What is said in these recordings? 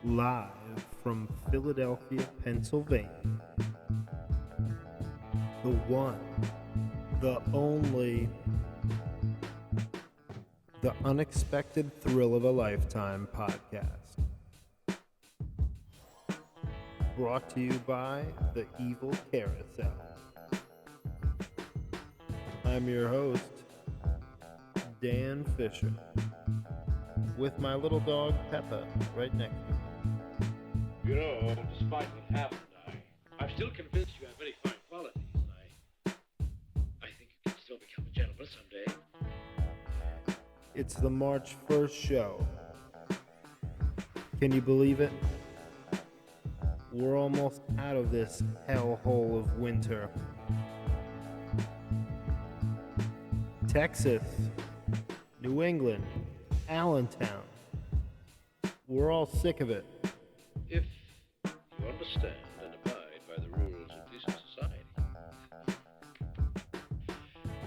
live from Philadelphia, Pennsylvania. The one, the only, the unexpected thrill of a lifetime podcast. Brought to you by the Evil Carousel. I'm your host, Dan Fisher, with my little dog Peppa right next to me. You know, despite what happened, I'm still convinced you have very fine qualities. I think you can still become a gentleman someday. It's the March 1st show. Can you believe it? We're almost out of this hellhole of winter. Texas, New England, Allentown. We're all sick of it. If you understand and abide by the rules of decent society.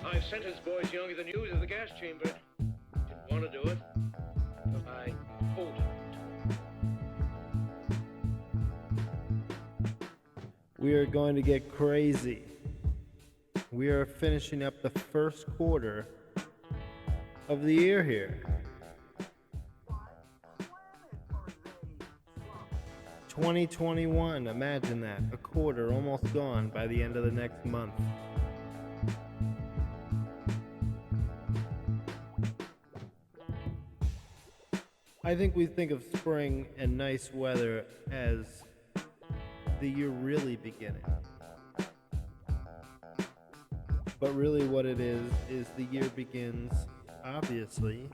I've sentenced boys younger than you to the gas chamber. Didn't want to do it, but I told you. We are going to get crazy. We are finishing up the first quarter of the year here. 2021, imagine that. A quarter almost gone by the end of the next month. I think we think of spring and nice weather as the year really beginning. But really what it is the year begins, obviously,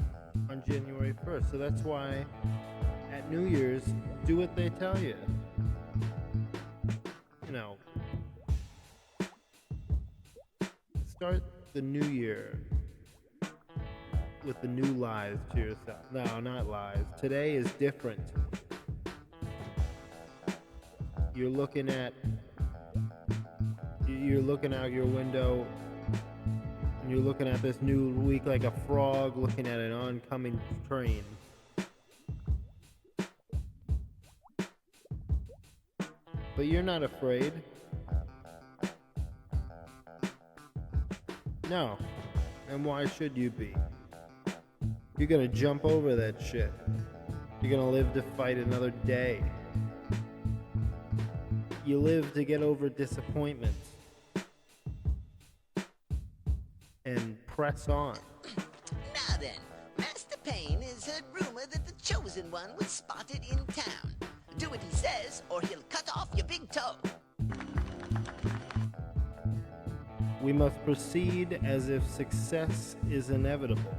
on January 1st. So that's why at New Year's, do what they tell you. You know, start the new year with the new lies to yourself. No, not lies. Today is different. You're looking out your window and you're looking at this new week like a frog looking at an oncoming train. But you're not afraid. No. And why should you be? You're gonna jump over that shit. You're gonna live to fight another day. You live to get over disappointments and press on. Now then, Master Payne has heard rumor that the Chosen One was spotted in town. Do what he says, or he'll cut off your big toe. We must proceed as if success is inevitable.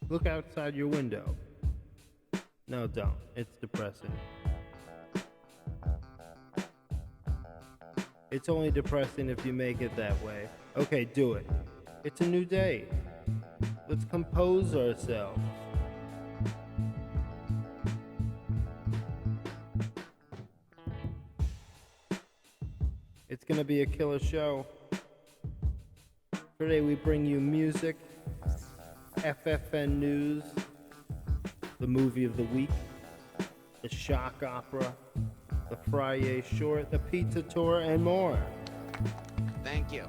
Look outside your window. No, don't. It's depressing. It's only depressing if you make it that way. Okay, do it. It's a new day. Let's compose ourselves. It's gonna be a killer show. Today we bring you music, FFN news, the movie of the week, the shock opera, the Friday short, the pizza tour, and more. Thank you.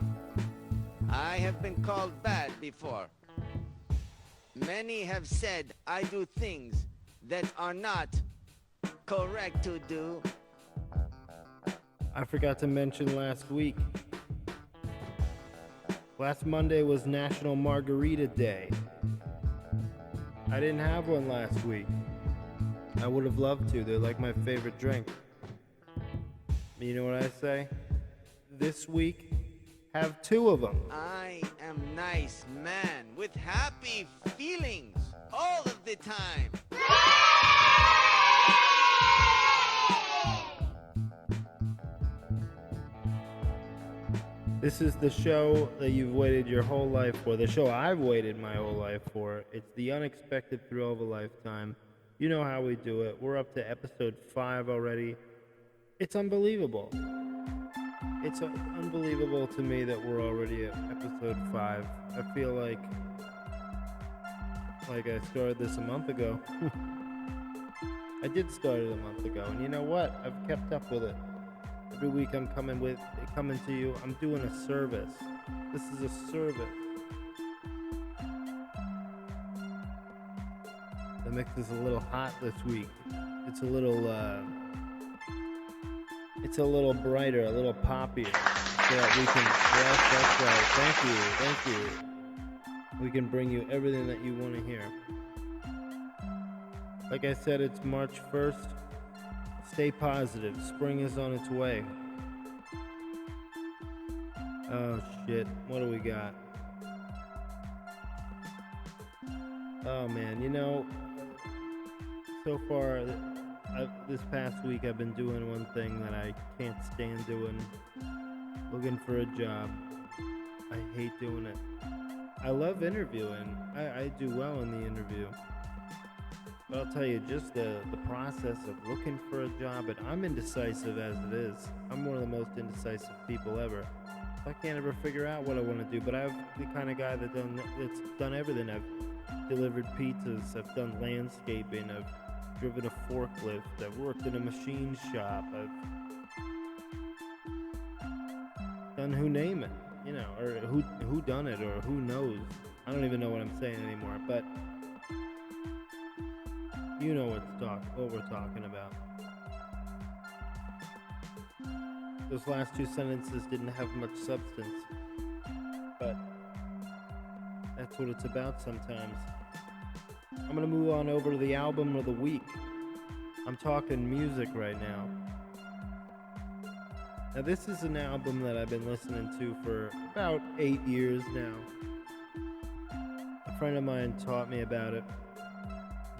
I have been called bad before. Many have said I do things that are not correct to do. I forgot to mention last week. Last Monday was National Margarita Day. I didn't have one last week. I would have loved to. They're like my favorite drink. You know what I say? This week, have two of them. I am nice man with happy feelings all of the time. This is the show that you've waited your whole life for. The show I've waited my whole life for. It's the unexpected thrill of a lifetime. You know how we do it. We're up to episode 5 already. It's unbelievable. It's unbelievable to me that we're already at episode 5. I feel like like I started this a month ago. I did start it a month ago, and you know what? I've kept up with it. Every week I'm coming to you. I'm doing a service. This is a service. The mix is a little hot this week. It's a little brighter, a little poppier, so that we can. Yes, that's right. Thank you. We can bring you everything that you want to hear. Like I said, it's March 1st. Stay positive. Spring is on its way. Oh shit, what do we got? Oh man, so far this past week I've been doing one thing that I can't stand doing. Looking for a job. I hate doing it. I love interviewing. I do well in the interview. But I'll tell you, just the process of looking for a job, and I'm indecisive as it is. I'm one of the most indecisive people ever. I can't ever figure out what I want to do, but I'm the kind of guy that's done everything. I've delivered pizzas, I've done landscaping, I've driven a forklift, I've worked in a machine shop, I've done who name it, or who done it, or who knows. I don't even know what I'm saying anymore, but you know what we're talking about. Those last two sentences didn't have much substance, but that's what it's about sometimes. I'm gonna move on over to the album of the week. I'm talking music right now. Now this is an album that I've been listening to for about 8 years now. A friend of mine taught me about it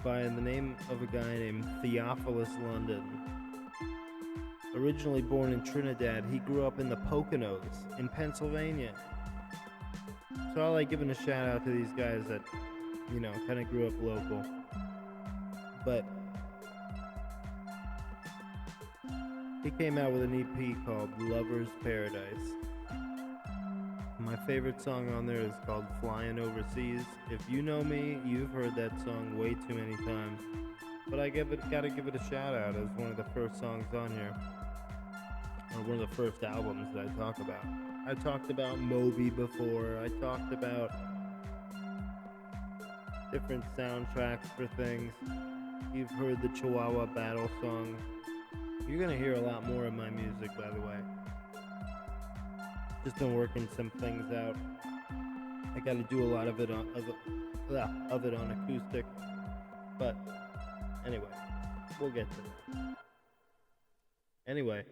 by the name of a guy named Theophilus London. Originally born in Trinidad, he grew up in the Poconos in Pennsylvania. So I like giving a shout out to these guys that, kind of grew up local. But he came out with an EP called Lover's Paradise. My favorite song on there is called Flying Overseas. If you know me, you've heard that song way too many times. But I gotta give it a shout out as one of the first songs on here. Or one of the first albums that I talk about. I talked about Moby before. I talked about different soundtracks for things. You've heard the Chihuahua Battle song. You're gonna hear a lot more of my music, by the way. Just been working some things out. I got to do a lot of it on acoustic, but anyway, we'll get to that. Anyway,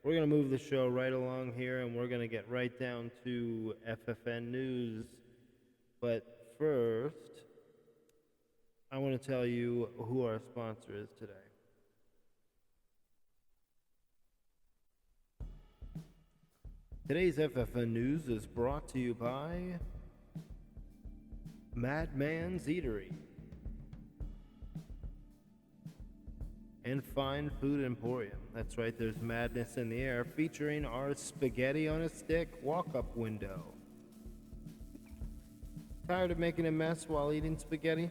we're gonna move the show right along here, and we're gonna get right down to FFN news. But first, I want to tell you who our sponsor is today. Today's FFN News is brought to you by Madman's Eatery and Fine Food Emporium. That's right, there's madness in the air, featuring our spaghetti on a stick walk-up window. Tired of making a mess while eating spaghetti?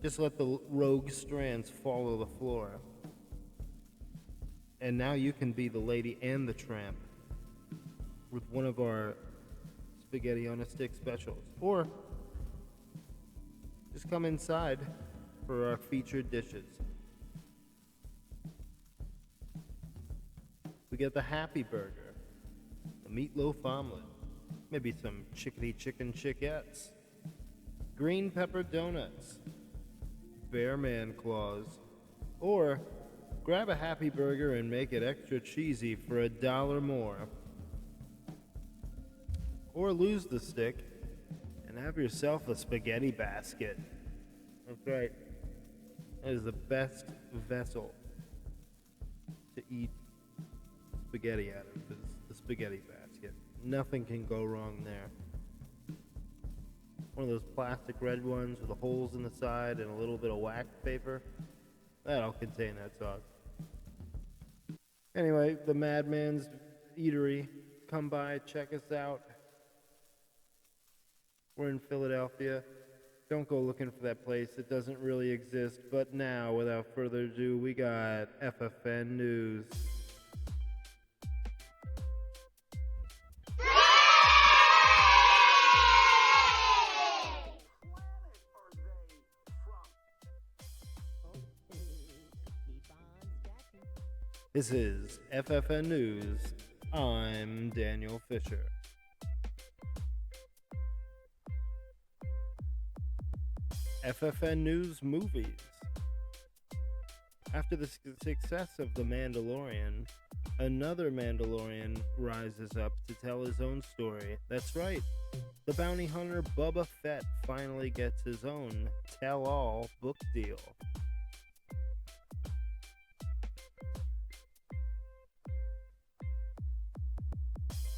Just let the rogue strands follow the floor. And now you can be the lady and the tramp with one of our spaghetti on a stick specials. Or just come inside for our featured dishes. We got the Happy Burger, the meatloaf omelet, maybe some chickadee chicken chickettes, green pepper donuts, bear man claws, or grab a Happy Burger and make it extra cheesy for $1 more. Or lose the stick and have yourself a spaghetti basket. That's right. That is the best vessel to eat spaghetti out of, is the spaghetti basket. Nothing can go wrong there. One of those plastic red ones with the holes in the side and a little bit of wax paper. That'll contain that sauce. Anyway, the Madman's Eatery. Come by, check us out. We're in Philadelphia. Don't go looking for that place. It doesn't really exist. But now, without further ado, we got FFN News. This is FFN News. I'm Daniel Fisher. FFN News Movies. After the success of The Mandalorian, another Mandalorian rises up to tell his own story. That's right. The bounty hunter Boba Fett finally gets his own tell-all book deal.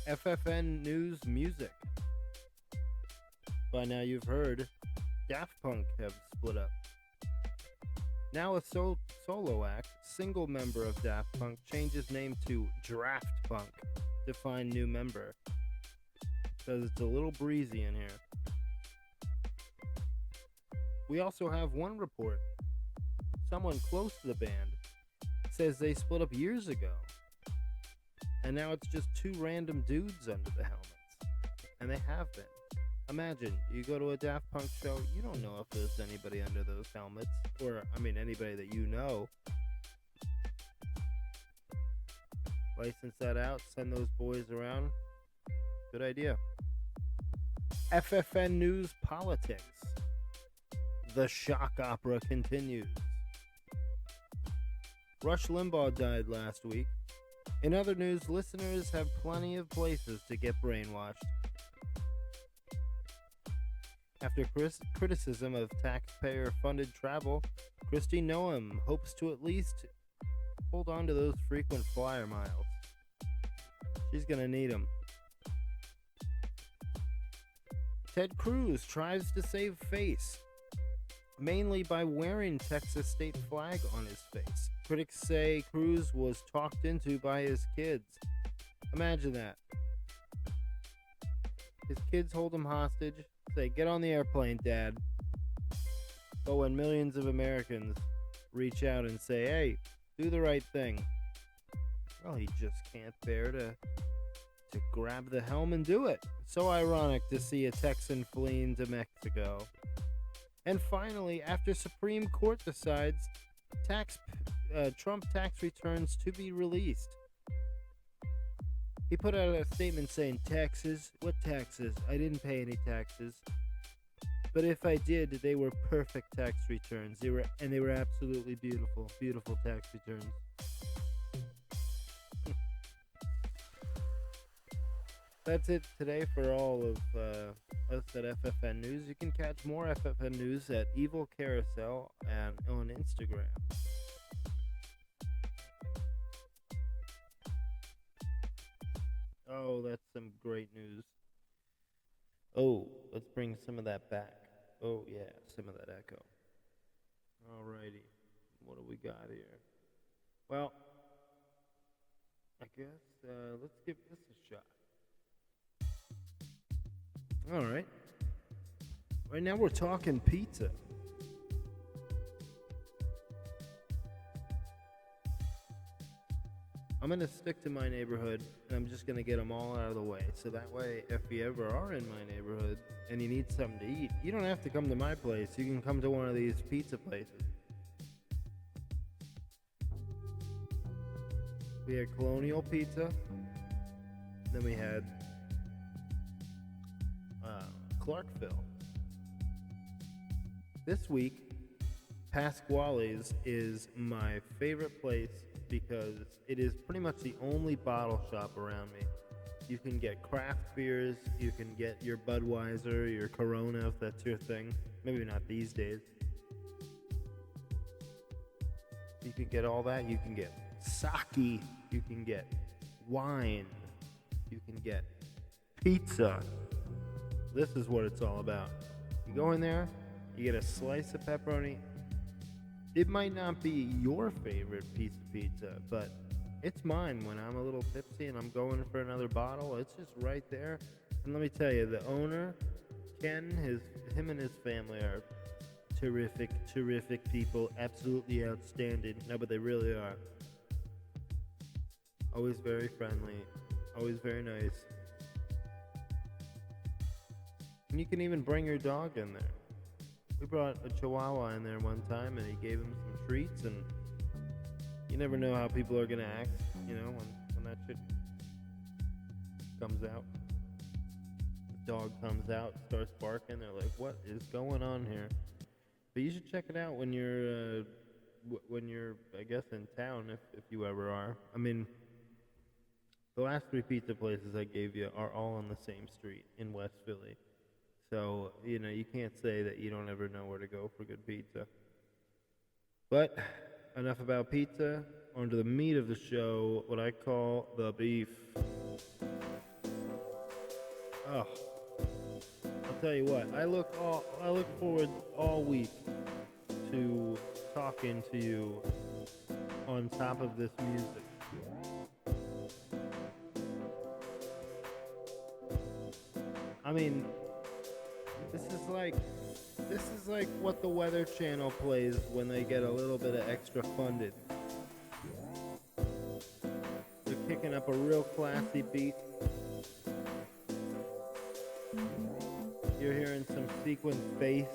FFN News Music. By now you've heard Daft Punk have split up. Now a solo act, single member of Daft Punk changes name to Draft Punk to find new member. Because it's a little breezy in here. We also have one report. Someone close to the band says they split up years ago. And now it's just two random dudes under the helmets. And they have been. Imagine, you go to a Daft Punk show, you don't know if there's anybody under those helmets. Or, anybody that you know. License that out, send those boys around. Good idea. FFN News Politics. The shock opera continues. Rush Limbaugh died last week. In other news, listeners have plenty of places to get brainwashed. After criticism of taxpayer-funded travel, Kristi Noem hopes to at least hold on to those frequent flyer miles. She's gonna need them. Ted Cruz tries to save face, mainly by wearing Texas state flag on his face. Critics say Cruz was talked into by his kids. Imagine that. His kids hold him hostage, say, "Get on the airplane, Dad." But when millions of Americans reach out and say, "Hey, do the right thing," well, he just can't bear to grab the helm and do it. So ironic to see a Texan fleeing to Mexico. And finally, after Supreme Court decides Trump tax returns to be released, he put out a statement saying, "Taxes? What taxes? I didn't pay any taxes. But if I did, they were perfect tax returns. They were absolutely beautiful, beautiful tax returns." That's it today for all of us at FFN News. You can catch more FFN News at Evil Carousel and on Instagram. Oh, that's some great news. Oh, let's bring some of that back. Oh, yeah, some of that echo. Alrighty, what do we got here? Well, I guess let's give this a shot. Alright. Right now we're talking pizza. I'm going to stick to my neighborhood, and I'm just going to get them all out of the way. So that way, if you ever are in my neighborhood and you need something to eat, you don't have to come to my place. You can come to one of these pizza places. We had Colonial Pizza. Then we had Clarkville. This week, Pasquale's is my favorite place because it is pretty much the only bottle shop around me. You can get craft beers, you can get your Budweiser, your Corona if that's your thing. Maybe not these days. You can get all that. You can get sake, you can get wine, you can get pizza. This is what it's all about. You go in there, you get a slice of pepperoni. It might not be your favorite piece of pizza, but it's mine when I'm a little tipsy and I'm going for another bottle. It's just right there. And let me tell you, the owner Ken, him and his family are terrific people, absolutely outstanding. No, but they really are. Always very friendly, always very nice. And you can even bring your dog in there. We brought a Chihuahua in there one time, and he gave him some treats, and you never know how people are gonna act, when that shit comes out. The dog comes out, starts barking, they're like, what is going on here? But you should check it out when you're, I guess, in town, if you ever are. I mean, the last 3 pizza places I gave you are all on the same street in West Philly. So, you can't say that you don't ever know where to go for good pizza. But enough about pizza. On to the meat of the show, what I call the beef. Oh, I'll tell you what. I look forward all week to talking to you on top of this music. I mean, this is like what the Weather Channel plays when they get a little bit of extra funded. They're kicking up a real classy beat. You're hearing some sequenced bass,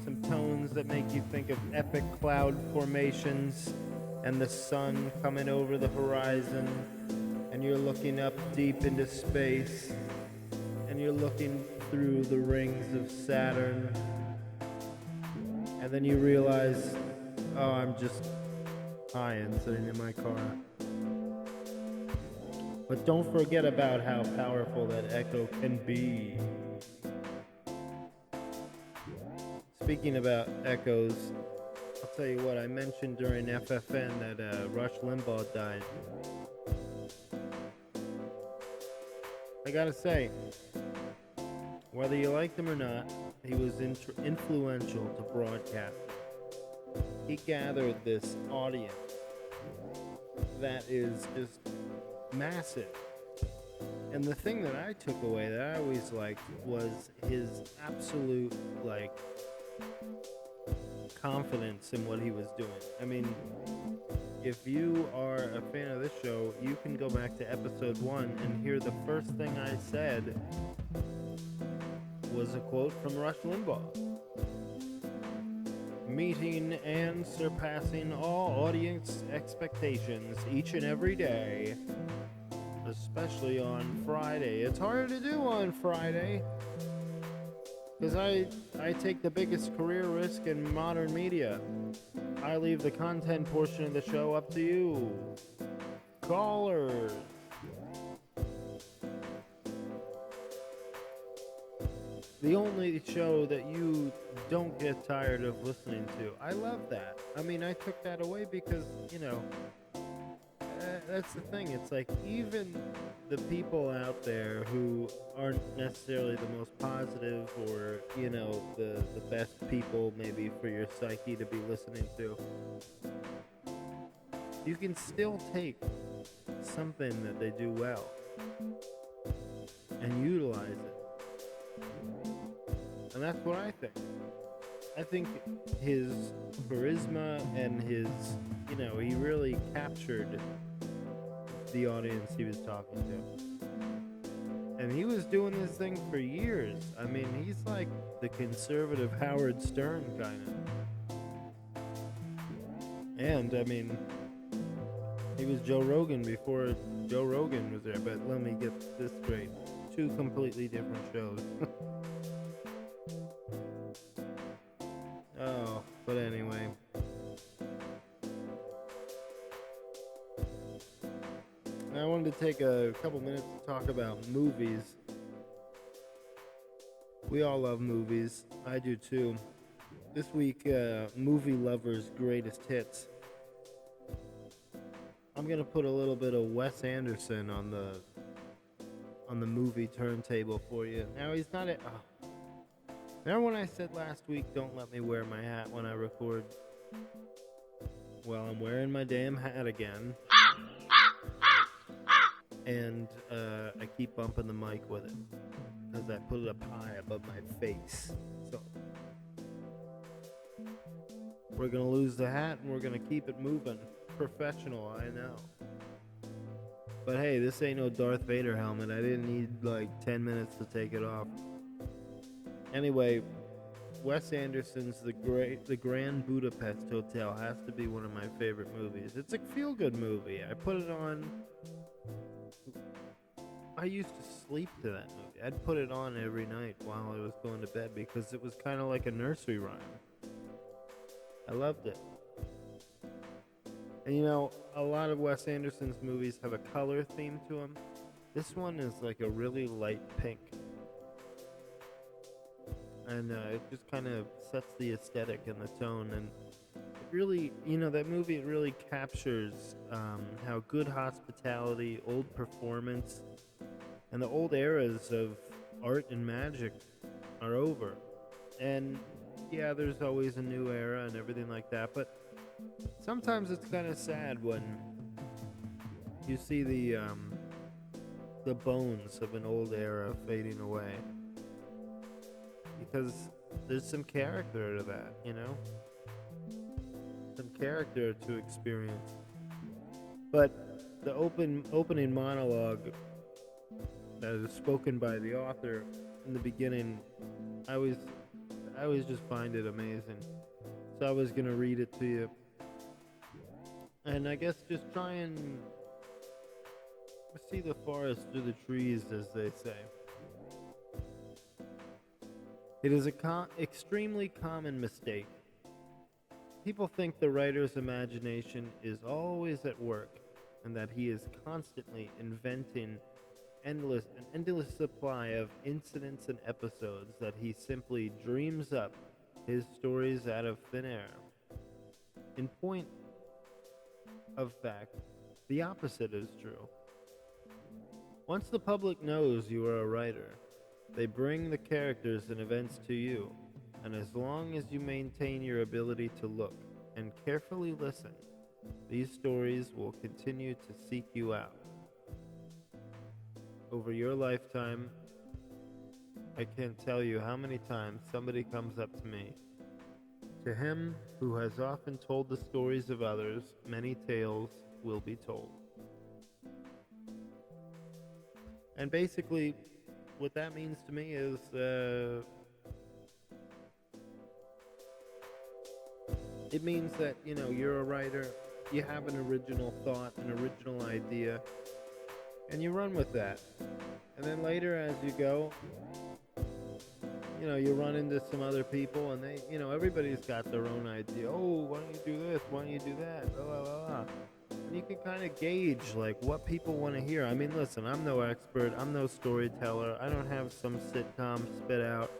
some tones that make you think of epic cloud formations and the sun coming over the horizon, and you're looking up deep into space, and you're looking through the rings of Saturn, and then you realize, oh, I'm just high and sitting in my car. But don't forget about how powerful that echo can be. Speaking about echoes, I'll tell you what, I mentioned during FFN that Rush Limbaugh died. I gotta say, whether you liked him or not, he was influential to broadcasting. He gathered this audience that is just massive. And the thing that I took away that I always liked was his absolute, confidence in what he was doing. I mean, if you are a fan of this show, you can go back to episode 1 and hear the first thing I said was a quote from Rush Limbaugh. Meeting and surpassing all audience expectations each and every day, especially on Friday. It's hard to do on Friday because I take the biggest career risk in modern media. I leave the content portion of the show up to you, callers. The only show that you don't get tired of listening to. I love that. I mean, I took that away because, that's the thing. It's like even the people out there who aren't necessarily the most positive or, the best people maybe for your psyche to be listening to, you can still take something that they do well and utilize it. And that's what I think. I think his charisma and his, he really captured the audience he was talking to. And he was doing this thing for years. I mean, he's like the conservative Howard Stern kind of. And, I mean, he was Joe Rogan before Joe Rogan was there. But let me get this straight. 2 completely different shows. Oh, but anyway. I wanted to take a couple minutes to talk about movies. We all love movies. I do too. This week, Movie Lovers' Greatest Hits. I'm gonna put a little bit of Wes Anderson on the movie turntable for you. Now he's not at. Remember when I said last week, don't let me wear my hat when I record? Well, I'm wearing my damn hat again. And I keep bumping the mic with it. because I put it up high above my face. So we're gonna lose the hat and we're gonna keep it moving. Professional, I know. But hey, this ain't no Darth Vader helmet. I didn't need like 10 minutes to take it off. Anyway, Wes Anderson's The Grand Budapest Hotel has to be one of my favorite movies. It's a feel-good movie. I put it on. I used to sleep to that movie. I'd put it on every night while I was going to bed because it was kind of like a nursery rhyme. I loved it. And you know, a lot of Wes Anderson's movies have a color theme to them. This one is like a really light pink. And it just kind of sets the aesthetic and the tone. And it really, you know, that movie, it really captures how good hospitality, old performance, and the old eras of art and magic are over. And yeah, there's always a new era and everything like that, but sometimes it's kind of sad when you see the bones of an old era fading away, because there's some character to that, you know, some character to experience. But the opening monologue that is spoken by the author in the beginning, I always just find it amazing. So I was gonna read it to you, and I guess just try and see the forest through the trees, as they say. It is a extremely common mistake. People think the writer's imagination is always at work, and that he is constantly inventing an endless supply of incidents and episodes that he simply dreams up his stories out of thin air. In point of fact, the opposite is true. Once the public knows you are a writer, they bring the characters and events to you, and as long as you maintain your ability to look and carefully listen, these stories will continue to seek you out. Over your lifetime, I can't tell you how many times somebody comes up to me. To him who has often told the stories of others, many tales will be told. And basically, what that means to me is it means that, you know, you're a writer, you have an original thought, an original idea, and you run with that. And then later, as you go, you know, you run into some other people, and they, you know, everybody's got their own idea. Oh, why don't you do this? Why don't you do that? Blah, blah, blah, blah. And you can kind of gauge, like, what people want to hear. I mean, listen, I'm no expert. I'm no storyteller. I don't have some sitcom spit out.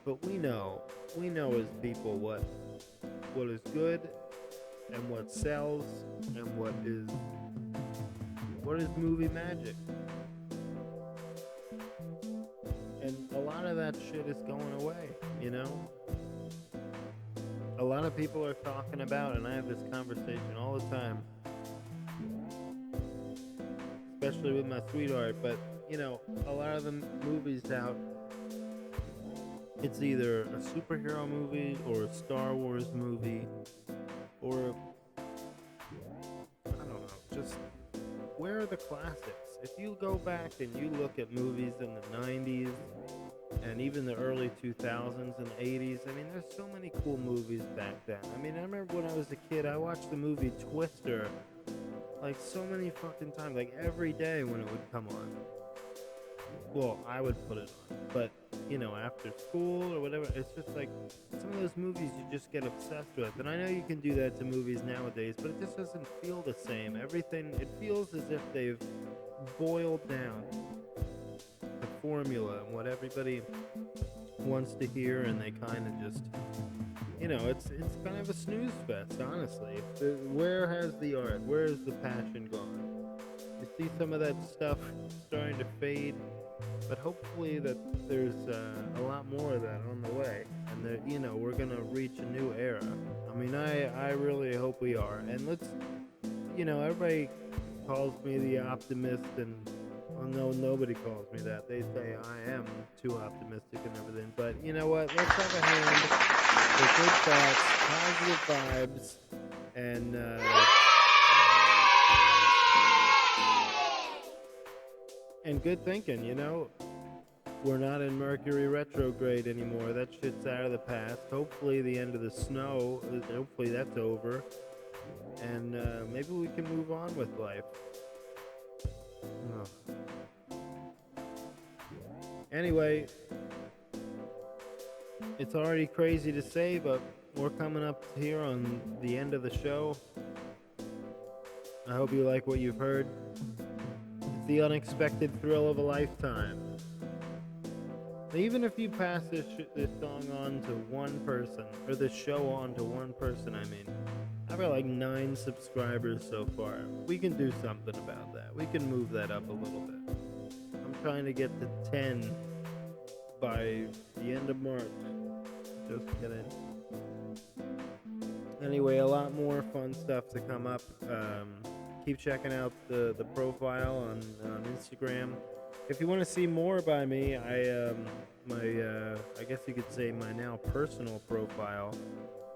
But we know as people what is good and what sells and what is movie magic. And a lot of that shit is going away, you know? A lot of people are talking about, and I have this conversation all the time, especially with my sweetheart, but, you know, a lot of the movies out, it's either a superhero movie or a Star Wars movie or, I don't know, just where are the classics? If you go back and you look at movies in the 90s and even the early 2000s and 80s, I mean, there's so many cool movies back then. I mean, I remember when I was a kid, I watched the movie Twister like so many fucking times, like every day when it would come on. Well, I would put it on, but, you know, after school or whatever, it's just like some of those movies you just get obsessed with. And I know you can do that to movies nowadays, but it just doesn't feel the same. Everything, it feels as if they've boiled down the formula and what everybody wants to hear, and they kind of just, you know, it's kind of a snooze fest, honestly. Where has the art? Where has the passion gone? You see some of that stuff starting to fade, but hopefully that there's a lot more of that on the way, and that, you know, we're gonna reach a new era. I mean, I really hope we are. And let's, you know, everybody calls me the optimist, and Well, no, nobody calls me that. They say I am too optimistic and everything. But you know what? Let's have a hand for good thoughts, positive vibes, and good thinking. You know, we're not in Mercury retrograde anymore. That shit's out of the past. Hopefully, the end of the snow. Hopefully, that's over, and maybe we can move on with life. Oh. Anyway, it's already crazy to say, but we're coming up here on the end of the show. I hope you like what you've heard. It's the unexpected thrill of a lifetime. Even if you pass this song on to one person, or this show on to one person, I mean, I've got like 9 subscribers so far. We can do something about that. We can move that up a little bit. I'm trying to get to 10 by the end of March. Just kidding. Anyway, a lot more fun stuff to come up. Keep checking out the profile on Instagram. If you want to see more by me, I guess you could say my now personal profile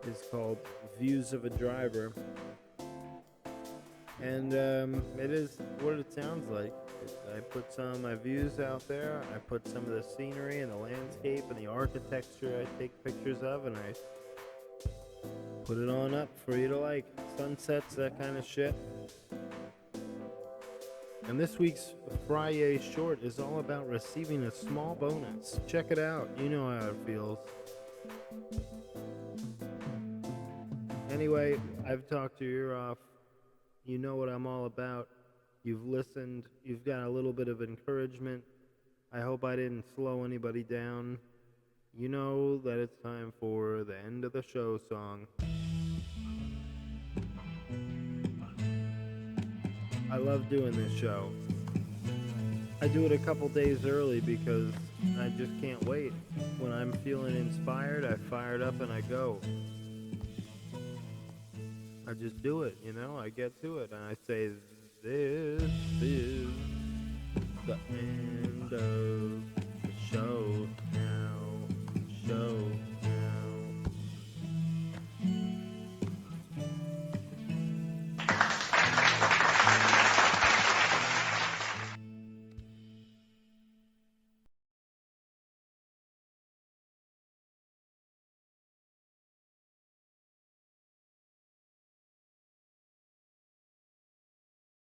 is called Views of a Driver. And it is what it sounds like. I put some of my views out there. I put some of the scenery and the landscape and the architecture I take pictures of, and I put it on up for you to like. Sunsets, that kind of shit. And this week's Friday short is all about receiving a small bonus. Check it out. You know how it feels. Anyway, I've talked your ear off. You know what I'm all about. You've listened. You've got a little bit of encouragement. I hope I didn't slow anybody down. You know that it's time for the end of the show song. I love doing this show. I do it a couple days early because I just can't wait. When I'm feeling inspired, I fire it up and I go. I just do it, you know? I get to it and I say, this is the end of the show now. Show